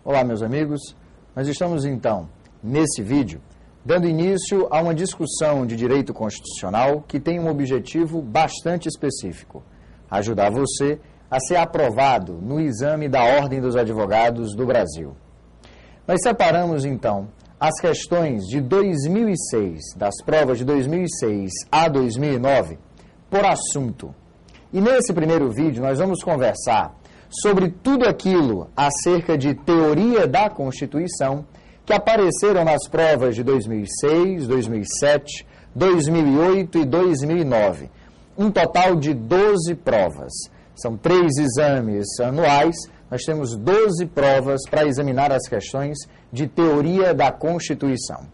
Olá, meus amigos. Nós estamos, então, nesse vídeo, dando início a uma discussão de direito constitucional que tem um objetivo bastante específico: ajudar você a ser aprovado no exame da Ordem dos Advogados do Brasil. Nós separamos, então, as questões de 2006, das provas de 2006 a 2009, por assunto. E nesse primeiro vídeo nós vamos conversar sobre tudo aquilo acerca de teoria da Constituição que apareceram nas provas de 2006, 2007, 2008 e 2009. Um total de 12 provas. São 3 exames anuais, nós temos 12 provas para examinar as questões de teoria da Constituição.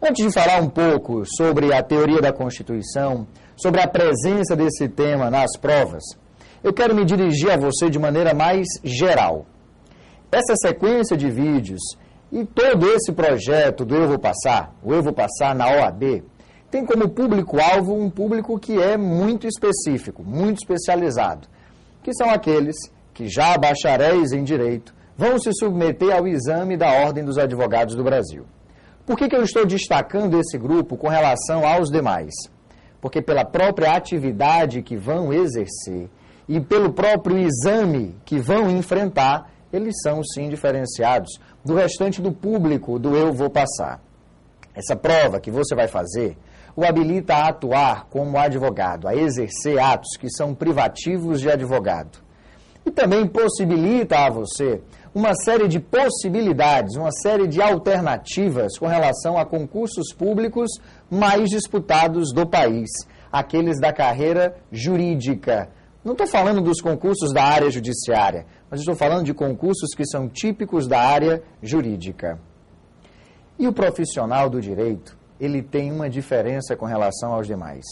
Antes de falar um pouco sobre a teoria da Constituição, sobre a presença desse tema nas provas, eu quero me dirigir a você de maneira mais geral. Essa sequência de vídeos e todo esse projeto do Eu Vou Passar na OAB, tem como público-alvo um público que é muito específico, muito especializado, que são aqueles que já bacharéis em Direito vão se submeter ao exame da Ordem dos Advogados do Brasil. Por que eu estou destacando esse grupo com relação aos demais? Porque pela própria atividade que vão exercer e pelo próprio exame que vão enfrentar, eles são sim diferenciados do restante do público do Eu Vou Passar. Essa prova que você vai fazer o habilita a atuar como advogado, a exercer atos que são privativos de advogado. E também possibilita a você uma série de possibilidades, uma série de alternativas com relação a concursos públicos mais disputados do país, aqueles da carreira jurídica. Não estou falando dos concursos da área judiciária, mas estou falando de concursos que são típicos da área jurídica. E o profissional do direito, ele tem uma diferença com relação aos demais.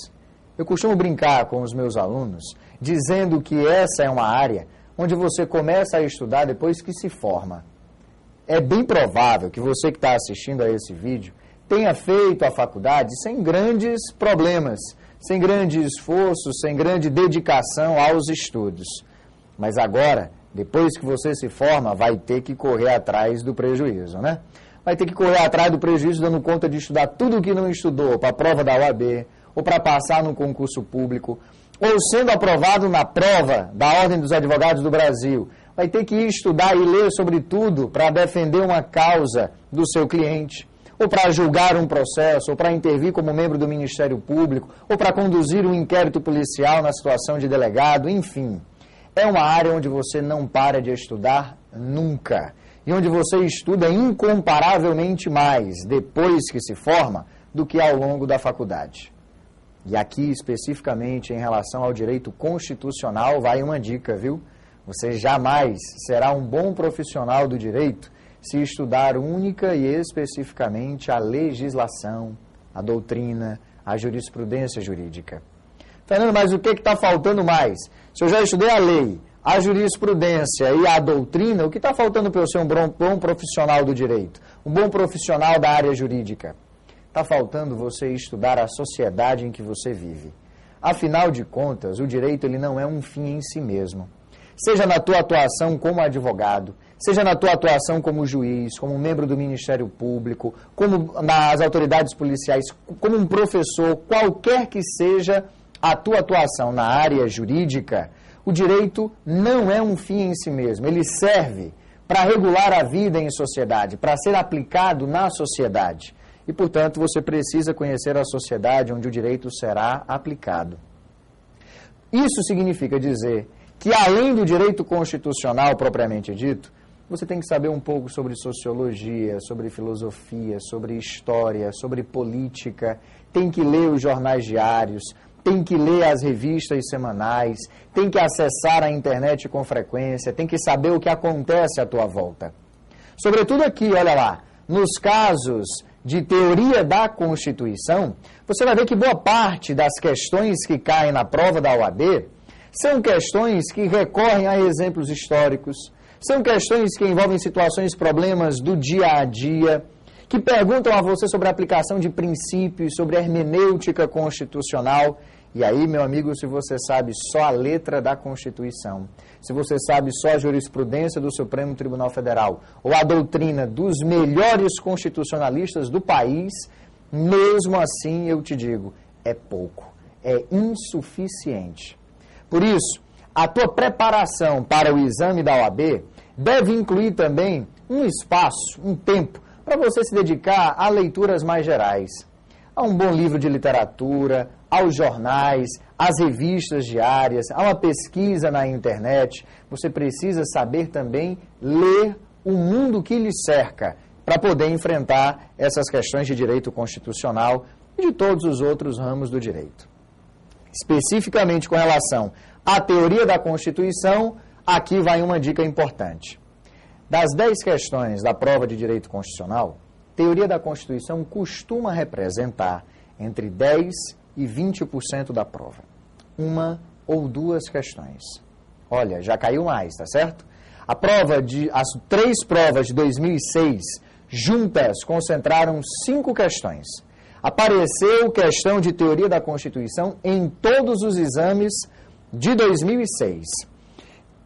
Eu costumo brincar com os meus alunos, dizendo que essa é uma área onde você começa a estudar depois que se forma. É bem provável que você que está assistindo a esse vídeo tenha feito a faculdade sem grandes problemas, sem grande esforço, sem grande dedicação aos estudos. Mas agora, depois que você se forma, vai ter que correr atrás do prejuízo, né? Vai ter que correr atrás do prejuízo dando conta de estudar tudo o que não estudou para a prova da OAB, ou para passar no concurso público, ou sendo aprovado na prova da Ordem dos Advogados do Brasil. Vai ter que ir estudar e ler sobre tudo para defender uma causa do seu cliente, ou para julgar um processo, ou para intervir como membro do Ministério Público, ou para conduzir um inquérito policial na situação de delegado, enfim. É uma área onde você não para de estudar nunca, e onde você estuda incomparavelmente mais depois que se forma do que ao longo da faculdade. E aqui, especificamente, em relação ao direito constitucional, vai uma dica, viu? Você jamais será um bom profissional do direito se estudar única e especificamente a legislação, a doutrina, a jurisprudência jurídica. Fernando, mas o que está faltando mais? Se eu já estudei a lei, a jurisprudência e a doutrina, o que está faltando para eu ser um bom profissional do direito? Um bom profissional da área jurídica? Está faltando você estudar a sociedade em que você vive. Afinal de contas, o direito ele não é um fim em si mesmo. Seja na tua atuação como advogado, seja na tua atuação como juiz, como membro do Ministério Público, como nas autoridades policiais, como um professor, qualquer que seja a tua atuação na área jurídica, o direito não é um fim em si mesmo. Ele serve para regular a vida em sociedade, para ser aplicado na sociedade. E, portanto, você precisa conhecer a sociedade onde o direito será aplicado. Isso significa dizer que, além do direito constitucional propriamente dito, você tem que saber um pouco sobre sociologia, sobre filosofia, sobre história, sobre política, tem que ler os jornais diários, tem que ler as revistas semanais, tem que acessar a internet com frequência, tem que saber o que acontece à tua volta. Sobretudo aqui, olha lá, nos casos de teoria da Constituição, você vai ver que boa parte das questões que caem na prova da OAB são questões que recorrem a exemplos históricos, são questões que envolvem situações, problemas do dia a dia, que perguntam a você sobre a aplicação de princípios, sobre a hermenêutica constitucional. E aí, meu amigo, se você sabe só a letra da Constituição, se você sabe só a jurisprudência do Supremo Tribunal Federal, ou a doutrina dos melhores constitucionalistas do país, mesmo assim, eu te digo, é pouco, é insuficiente. Por isso, a tua preparação para o exame da OAB deve incluir também um espaço, um tempo, para você se dedicar a leituras mais gerais, a um bom livro de literatura, aos jornais, às revistas diárias, a uma pesquisa na internet. Você precisa saber também ler o mundo que lhe cerca para poder enfrentar essas questões de direito constitucional e de todos os outros ramos do direito. Especificamente com relação à teoria da Constituição, aqui vai uma dica importante. Das 10 questões da prova de direito constitucional, teoria da Constituição costuma representar entre 10% e 20% da prova. Uma ou duas questões. Olha, já caiu mais, tá certo? As 3 provas de 2006, juntas, concentraram 5 questões. Apareceu questão de teoria da Constituição em todos os exames de 2006.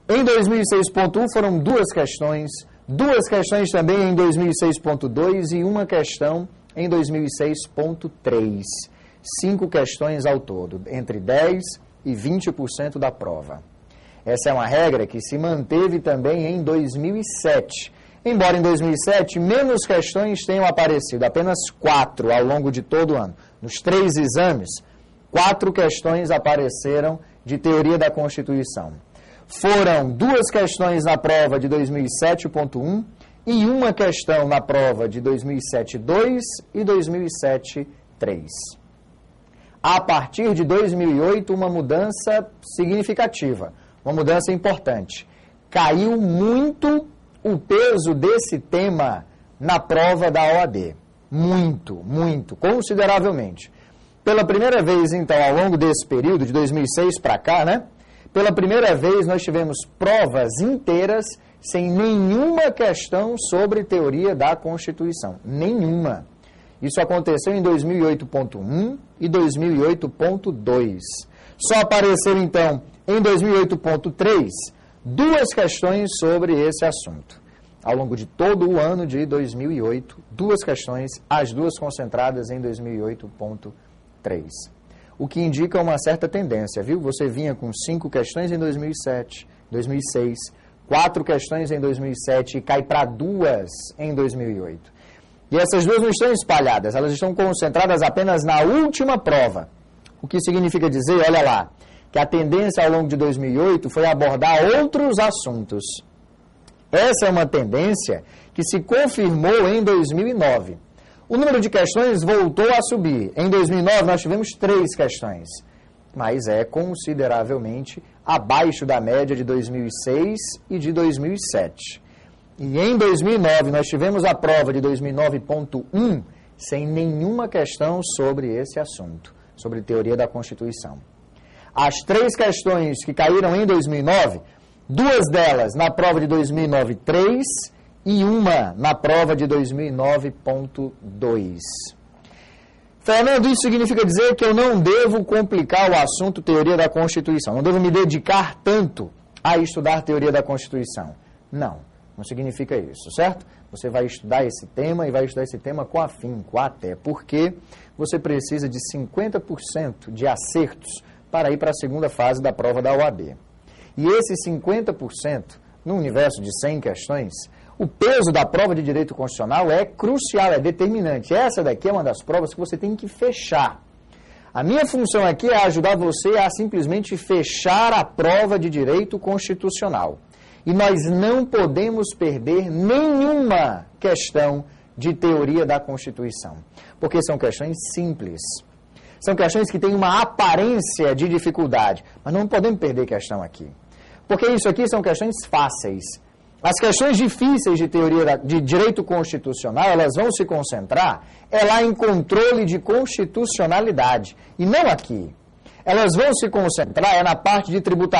Em 2006.1 foram 2 questões também em 2006.2 e uma questão em 2006.3. 5 questões ao todo, entre 10% e 20% da prova. Essa é uma regra que se manteve também em 2007. Embora em 2007 menos questões tenham aparecido, apenas 4 ao longo de todo o ano. Nos 3 exames, 4 questões apareceram de teoria da Constituição. Foram 2 questões na prova de 2007.1 e uma questão na prova de 2007.2 e 2007.3. A partir de 2008, uma mudança significativa, uma mudança importante. Caiu muito o peso desse tema na prova da OAB. Muito, consideravelmente. Pela primeira vez, então, ao longo desse período, de 2006 para cá, né? Pela primeira vez, nós tivemos provas inteiras sem nenhuma questão sobre teoria da Constituição. Nenhuma. Isso aconteceu em 2008.1 e 2008.2. Só apareceram, então, em 2008.3, 2 questões sobre esse assunto. Ao longo de todo o ano de 2008, 2 questões, as 2 concentradas em 2008.3. O que indica uma certa tendência, viu? Você vinha com 5 questões em 2007, 2006, 4 questões em 2007 e cai para 2 em 2008. E essas 2 não estão espalhadas, elas estão concentradas apenas na última prova. O que significa dizer, olha lá, que a tendência ao longo de 2008 foi abordar outros assuntos. Essa é uma tendência que se confirmou em 2009. O número de questões voltou a subir. Em 2009 nós tivemos 3 questões, mas é consideravelmente abaixo da média de 2006 e de 2007. E em 2009, nós tivemos a prova de 2009.1 sem nenhuma questão sobre esse assunto, sobre teoria da Constituição. As 3 questões que caíram em 2009, 2 delas na prova de 2009.3 e uma na prova de 2009.2. Fernando, isso significa dizer que eu não devo complicar o assunto teoria da Constituição, não devo me dedicar tanto a estudar teoria da Constituição. Não significa isso, certo? Você vai estudar esse tema e vai estudar esse tema com afinco, até porque você precisa de 50% de acertos para ir para a segunda fase da prova da OAB. E esses 50%, no universo de 100 questões, o peso da prova de direito constitucional é crucial, é determinante. Essa daqui é uma das provas que você tem que fechar. A minha função aqui é ajudar você a simplesmente fechar a prova de direito constitucional. E nós não podemos perder nenhuma questão de teoria da Constituição, porque são questões simples. São questões que têm uma aparência de dificuldade, mas não podemos perder questão aqui. Porque isso aqui são questões fáceis. As questões difíceis de teoria de direito constitucional, elas vão se concentrar lá em controle de constitucionalidade, e não aqui. Elas vão se concentrar na parte de tributação.